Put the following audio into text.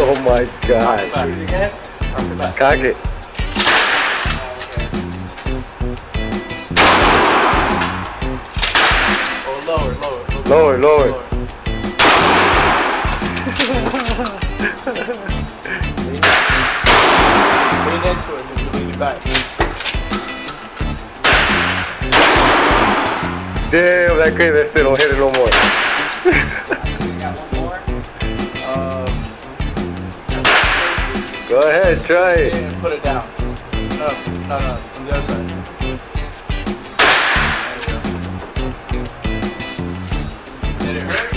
Oh my god. Back. Again? Toss it back. Cock it. Oh, lower. Lower, lower. Lean into it, just lean it back. Damn, that crazy. That's it. Don't hit it no more. You got one more? Go ahead, try it. And put it down. No, from the other side.